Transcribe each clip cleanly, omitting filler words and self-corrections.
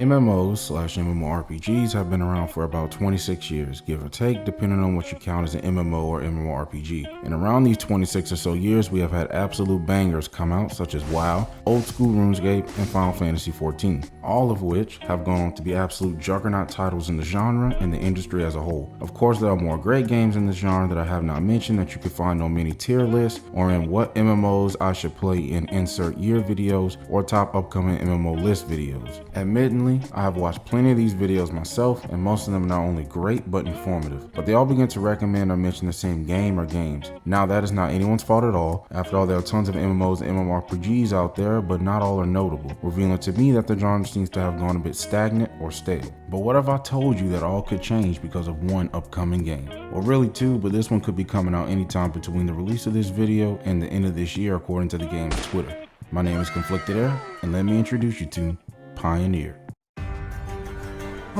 MMOs/MMORPGs have been around for about 26 years, give or take, depending on what you count as an MMO or MMORPG. And around these 26 or so years, we have had absolute bangers come out, such as WoW, Old School RuneScape, and Final Fantasy XIV, all of which have gone on to be absolute juggernaut titles in the genre and the industry as a whole. Of course, there are more great games in this genre that I have not mentioned that you can find on many tier lists or in what MMOs I should play in insert year videos or top upcoming MMO list videos. Admittedly, I have watched plenty of these videos myself, and most of them are not only great but informative, but they all begin to recommend or mention the same game or games. Now, that is not anyone's fault at all. After all, there are tons of MMOs and MMORPGs out there, but not all are notable, revealing to me that the genre seems to have gone a bit stagnant or stale. But what if I told you that all could change because of one upcoming game? Well, really two, but this one could be coming out anytime between the release of this video and the end of this year according to the game's Twitter. My name is Conflicted Air, and let me introduce you to Pioneer.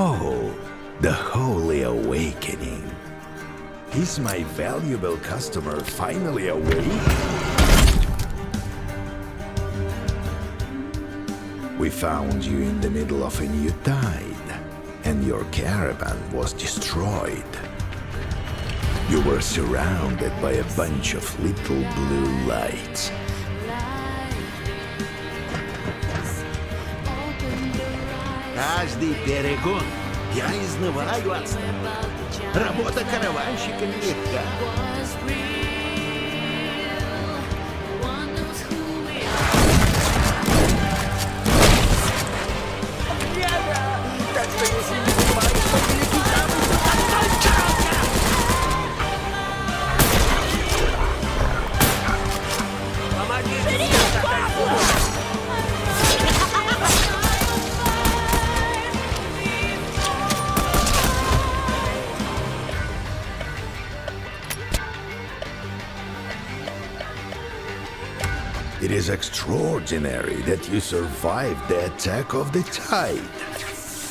Oh, the Holy Awakening. Is my valuable customer finally awake? We found you in the middle of a new tide, and your caravan was destroyed. You were surrounded by a bunch of little blue lights. Каждый перегон я изнываю от страха. Работа караванщика нелегка. Так что если не понимаешь, то великий самый сумасшедший. Помогите мне достать воду. It is extraordinary that you survived the attack of the tide.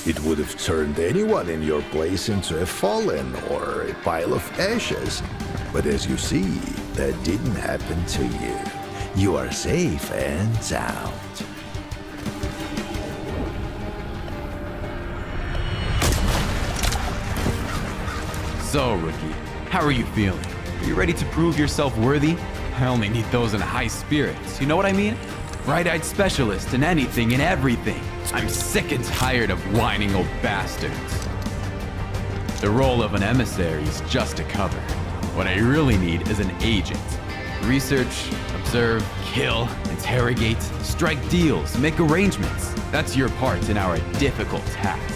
It would have turned anyone in your place into a fallen or a pile of ashes. But as you see, that didn't happen to you. You are safe and sound. So, rookie, how are you feeling? Are you ready to prove yourself worthy? I only need those in high spirits, you know what I mean? Bright-eyed specialist in anything and everything. I'm sick and tired of whining old bastards. The role of an emissary is just a cover. What I really need is an agent. Research, observe, kill, interrogate, strike deals, make arrangements. That's your part in our difficult task.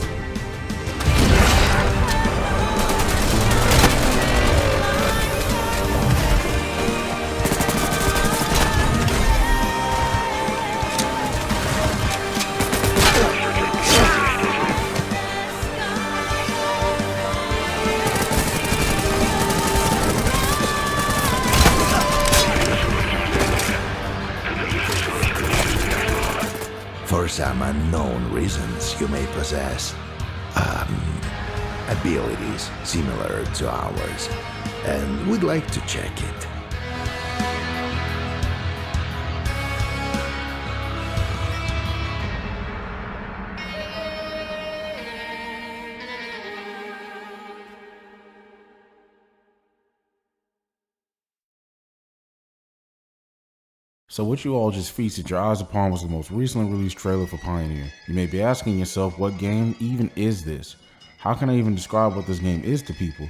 For some unknown reasons, you may possess abilities similar to ours, and we'd like to check it. So what you all just feasted your eyes upon was the most recently released trailer for Pioneer. You may be asking yourself, what game even is this? How can I even describe what this game is to people?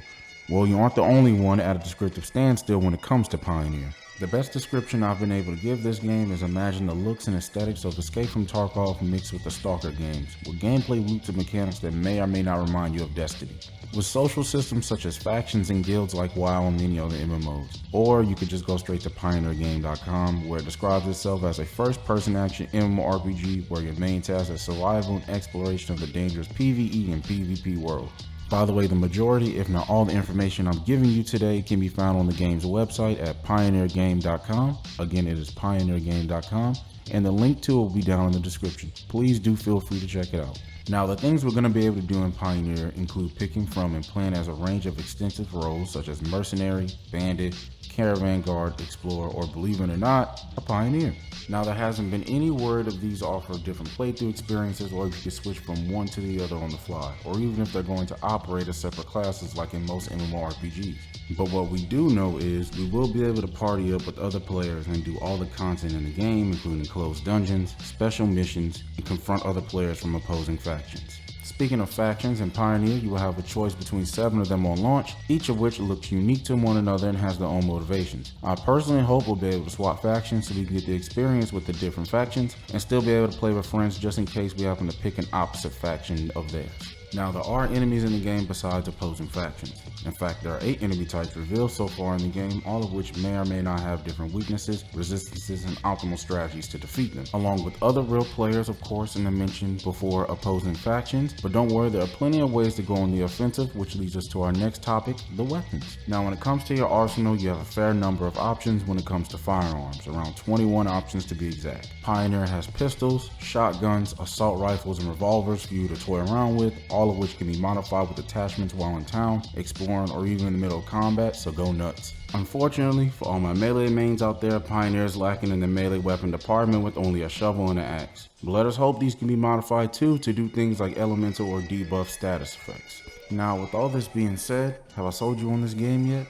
Well, you aren't the only one at a descriptive standstill when it comes to Pioneer. The best description I've been able to give this game is imagine the looks and aesthetics of Escape from Tarkov mixed with the Stalker games, with gameplay loops and mechanics that may or may not remind you of Destiny. With social systems such as factions and guilds like WoW and many other MMOs. Or you could just go straight to pioneergame.com, where it describes itself as a first-person action MMORPG where your main task is survival and exploration of the dangerous PvE and PvP world. By the way, the majority, if not all the information I'm giving you today can be found on the game's website at pioneergame.com. Again, it is pioneergame.com, and the link to it will be down in the description. Please do feel free to check it out. Now, the things we're going to be able to do in Pioneer include picking from and playing as a range of extensive roles such as Mercenary, Bandit, Caravan Guard, Explorer, or believe it or not, a Pioneer. Now, there hasn't been any word if these offer different playthrough experiences or if you can switch from one to the other on the fly, or even if they're going to operate as separate classes like in most MMORPGs. But what we do know is we will be able to party up with other players and do all the content in the game, including closed dungeons, special missions, and confront other players from opposing factions. Speaking of factions, in Pioneer, you will have a choice between 7 of them on launch, each of which looks unique to one another and has their own motivations. I personally hope we'll be able to swap factions so we can get the experience with the different factions and still be able to play with friends just in case we happen to pick an opposite faction of theirs. Now, there are enemies in the game besides opposing factions. In fact, there are 8 enemy types revealed so far in the game, all of which may or may not have different weaknesses, resistances, and optimal strategies to defeat them, along with other real players, of course, in the mentioned before opposing factions. But don't worry, there are plenty of ways to go on the offensive, which leads us to our next topic, the weapons. Now, when it comes to your arsenal, you have a fair number of options when it comes to firearms, around 21 options to be exact. Pioneer has pistols, shotguns, assault rifles, and revolvers for you to toy around with, all of which can be modified with attachments while in town, exploring, or even in the middle of combat, so go nuts. Unfortunately, for all my melee mains out there, Pioneer is lacking in the melee weapon department with only a shovel and an axe. But let us hope these can be modified too to do things like elemental or debuff status effects. Now, with all this being said, have I sold you on this game yet?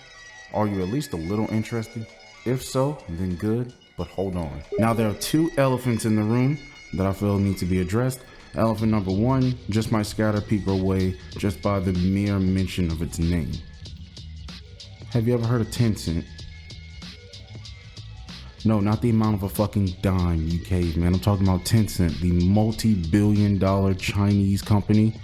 Are you at least a little interested? If so, then good, but hold on. Now, there are 2 elephants in the room that I feel need to be addressed. Elephant number 1 just might scatter people away just by the mere mention of its name. Have you ever heard of Tencent? No, not the amount of a fucking dime, you caveman. I'm talking about Tencent, the multi-billion-dollar Chinese company.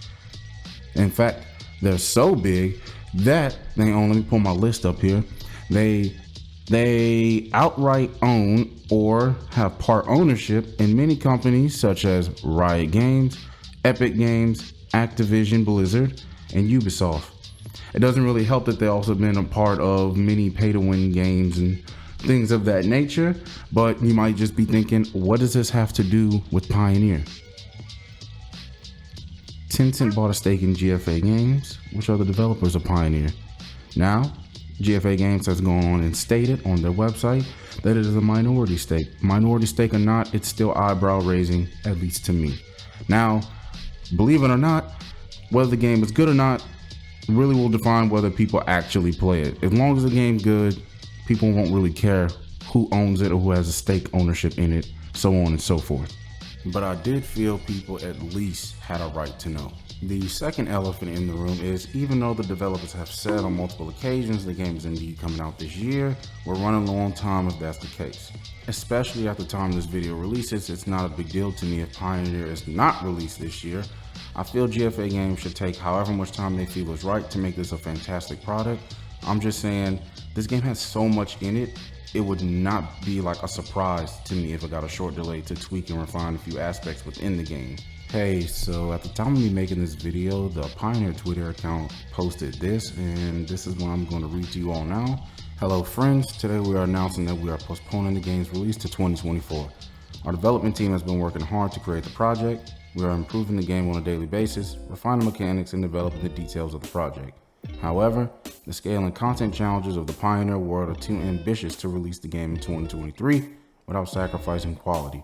In fact, they're so big that they own, let me pull my list up here. They outright own or have part ownership in many companies such as Riot Games, Epic Games, Activision Blizzard, and Ubisoft. It doesn't really help that they've also been a part of many pay-to-win games and things of that nature, but you might just be thinking, what does this have to do with Pioneer? Tencent bought a stake in GFA Games, which are the developers of Pioneer. Now, GFA Games has gone on and stated on their website that it is a minority stake. Minority stake or not, it's still eyebrow raising, at least to me. Now, believe it or not, whether the game is good or not really will define whether people actually play it. As long as the game's good, people won't really care who owns it or who has a stake ownership in it, so on and so forth. But I did feel people at least had a right to know. The second elephant in the room is, even though the developers have said on multiple occasions the game is indeed coming out this year, we're running low on time if that's the case. Especially at the time this video releases, it's not a big deal to me if Pioneer is not released this year. I feel GFA Games should take however much time they feel is right to make this a fantastic product. I'm just saying, this game has so much in it, it would not be like a surprise to me if it got a short delay to tweak and refine a few aspects within the game. Hey, so at the time of me making this video, the Pioneer Twitter account posted this, and this is what I'm going to read to you all now. Hello friends, today we are announcing that we are postponing the game's release to 2024. Our development team has been working hard to create the project. We are improving the game on a daily basis, refining mechanics, and developing the details of the project. However, the scale and content challenges of the Pioneer world are too ambitious to release the game in 2023 without sacrificing quality.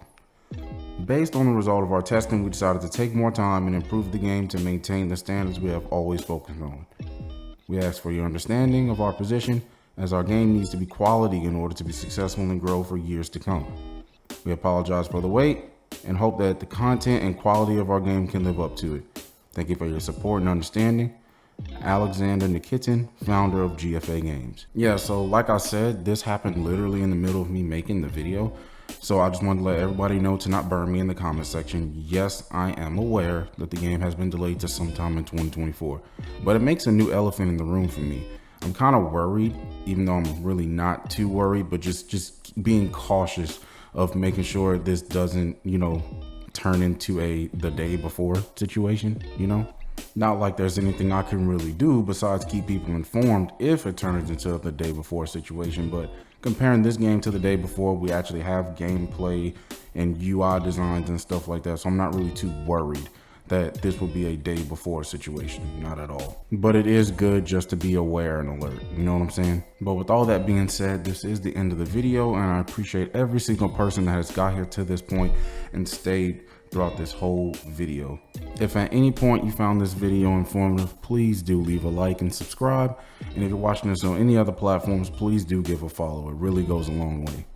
Based on the result of our testing, we decided to take more time and improve the game to maintain the standards we have always focused on. We ask for your understanding of our position, as our game needs to be quality in order to be successful and grow for years to come. We apologize for the wait and hope that the content and quality of our game can live up to it. Thank you for your support and understanding. Alexander Nikitin, founder of GFA Games. Yeah, so like I said, this happened literally in the middle of me making the video. So I just wanted to let everybody know to not burn me in the comment section. Yes, I am aware that the game has been delayed to sometime in 2024, but it makes a new elephant in the room for me. I'm kind of worried, even though I'm really not too worried, but just being cautious of making sure this doesn't, turn into the day before situation, Not like there's anything I can really do besides keep people informed if it turns into the day before situation, but comparing this game to the day before, we actually have gameplay and UI designs and stuff like that, so I'm not really too worried that this would be a day before situation, not at all. But it is good just to be aware and alert, you know what I'm saying? But with all that being said, this is the end of the video, and I appreciate every single person that has got here to this point and stayed throughout this whole video. If at any point you found this video informative, please do leave a like and subscribe. And if you're watching this on any other platforms, please do give a follow. It really goes a long way.